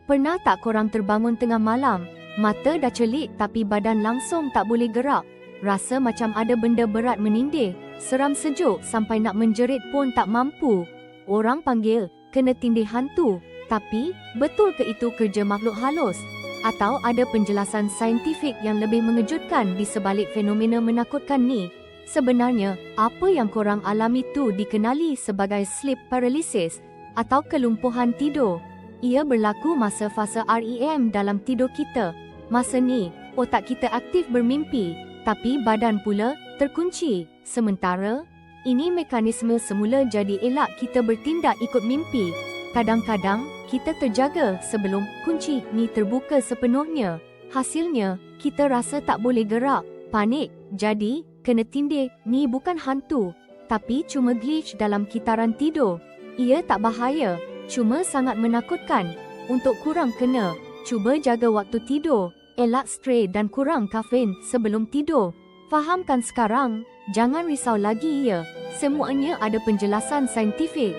Pernah tak korang terbangun tengah malam, mata dah celik tapi badan langsung tak boleh gerak? Rasa macam ada benda berat menindih, seram sejuk sampai nak menjerit pun tak mampu. Orang panggil kena tindih hantu, tapi betul ke itu kerja makhluk halus? Atau ada penjelasan saintifik yang lebih mengejutkan di sebalik fenomena menakutkan ni? Sebenarnya, apa yang korang alami tu dikenali sebagai sleep paralysis atau kelumpuhan tidur. Ia berlaku masa fasa REM dalam tidur kita. Masa ni, otak kita aktif bermimpi, tapi badan pula terkunci. Sementara, ini mekanisme semula jadi elak kita bertindak ikut mimpi. Kadang-kadang, kita terjaga sebelum kunci ni terbuka sepenuhnya. Hasilnya, kita rasa tak boleh gerak, panik. Jadi, kena tindih ni bukan hantu, tapi cuma glitch dalam kitaran tidur. Ia tak bahaya, cuma sangat menakutkan. Untuk kurang kena, cuba jaga waktu tidur, elak stray dan kurang kafein sebelum tidur. Fahamkan sekarang, jangan risau lagi ya. Semuanya ada penjelasan saintifik.